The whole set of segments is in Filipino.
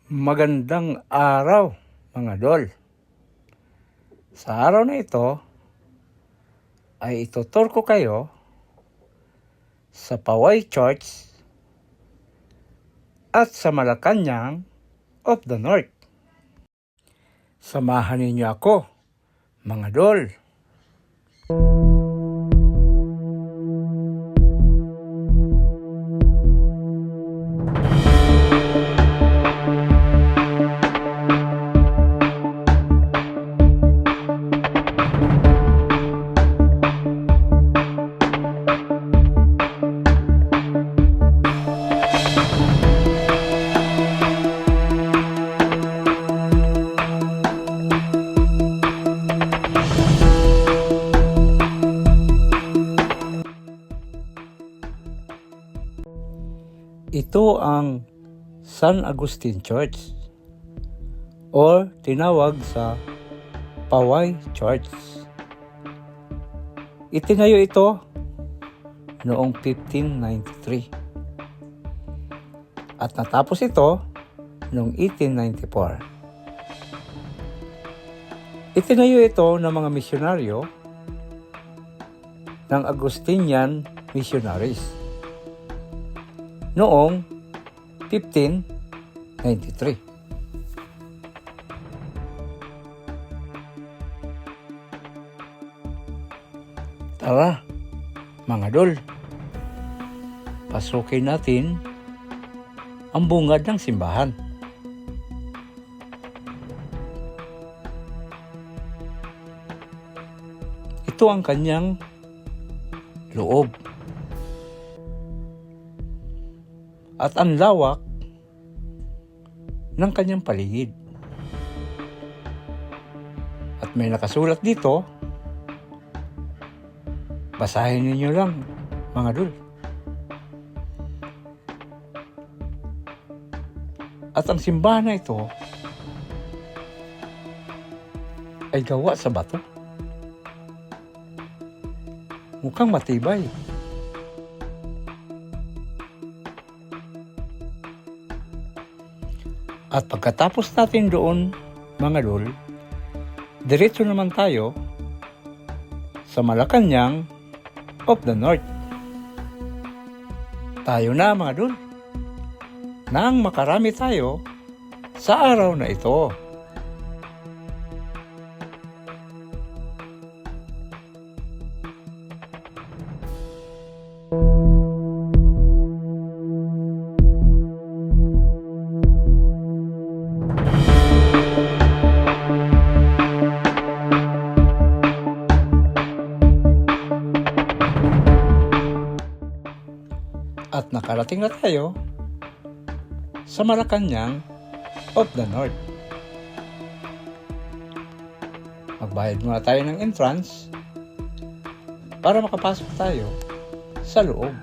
Magandang araw mga dol. Sa araw na ito ay itutur ko kayo sa Poway Church at sa Malacanang of the North. Samahan ninyo ako mga dol. Ito ang San Agustin Church or tinawag sa Poway Church. Itinayo ito noong 1593 at natapos ito noong 1894. Itinayo ito ng mga misyonaryo ng Agustinian Missionaries noong 1593. Tara, mga dol, pasukin natin ang bungad ng simbahan. Ito ang kanyang loob. At ang lawak ng kanyang paligid. At may nakasulat dito, basahin ninyo lang mga dul. At ang simbahan na ito ay gawa sa bato. Mukhang matibay. At pagkatapos natin doon, mga dol, diretso naman tayo sa Malacanang of the North. Tayo na mga dol, nang makarami tayo sa araw na ito. At nakarating na tayo sa Malacanang of the North. Magbayad muna tayo ng entrance para makapasok tayo sa loob.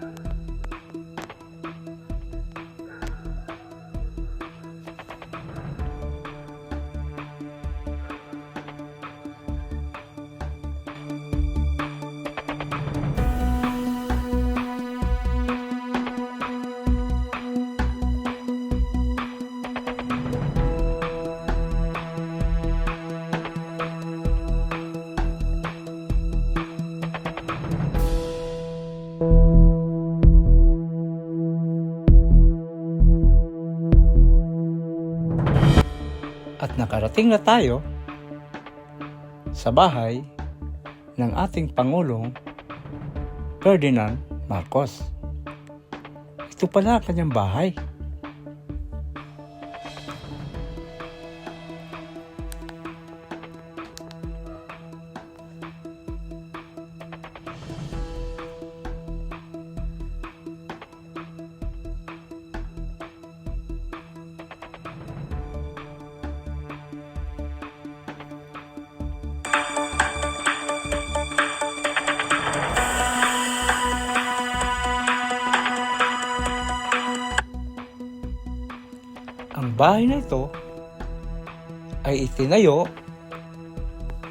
At nakarating na tayo sa bahay ng ating Pangulong Ferdinand Marcos. Ito pala ang kanyang bahay. Ang bahay na ito ay itinayo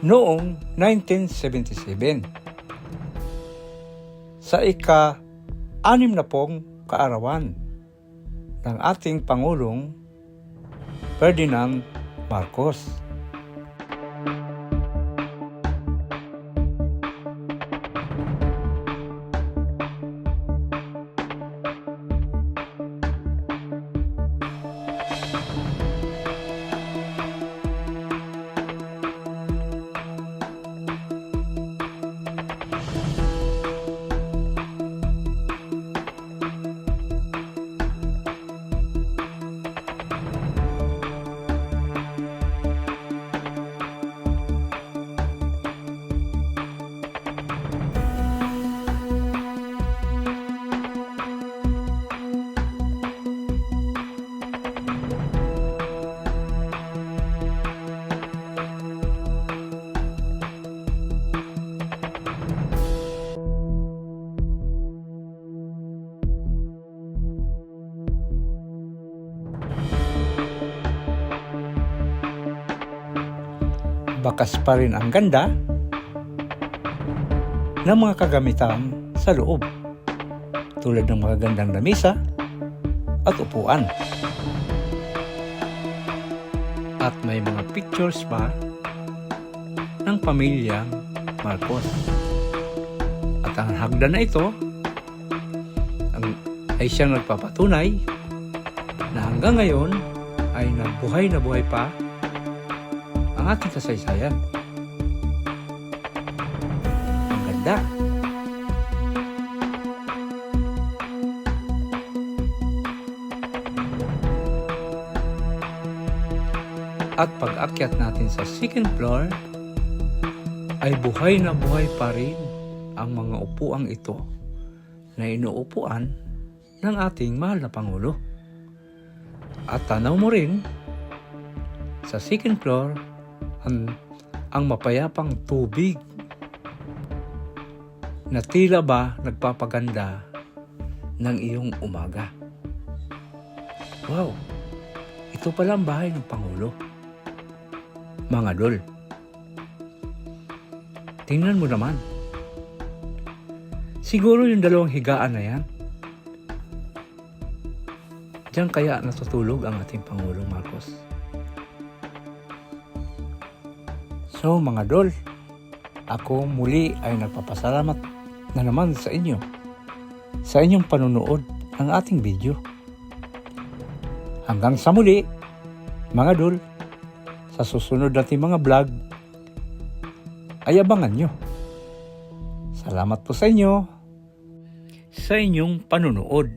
noong 1977 sa ika-60 kaarawan ng ating Pangulong Ferdinand Marcos. Bakas pa rin ang ganda ng mga kagamitan sa loob, tulad ng mga gandang lamisa at upuan. At may mga pictures pa ng pamilyang Marcos. At ang hagdan na ito ay siyang nagpapatunay na hanggang ngayon ay nabuhay na buhay pa ang ating kasaysayan. Ang ganda. At pag-akyat natin sa second floor, ay buhay na buhay pa rin ang mga upuang ito na inuupuan ng ating mahal na Pangulo. At tanaw mo rin sa second floor ang mapayapang tubig na tila ba nagpapaganda ng iyong umaga. Wow! Ito pala ang bahay ng Pangulo. Mga Dol, tingnan mo naman. Siguro yung dalawang higaan na yan, diyan kaya natutulog ang ating Pangulong Marcos. So mga Dol, ako muli ay nagpapasalamat na naman sa inyo sa inyong panunood ng ating video. Hanggang sa muli, mga Dol, sa susunod nating mga vlog ay abangan nyo. Salamat po sa inyo sa inyong panunood.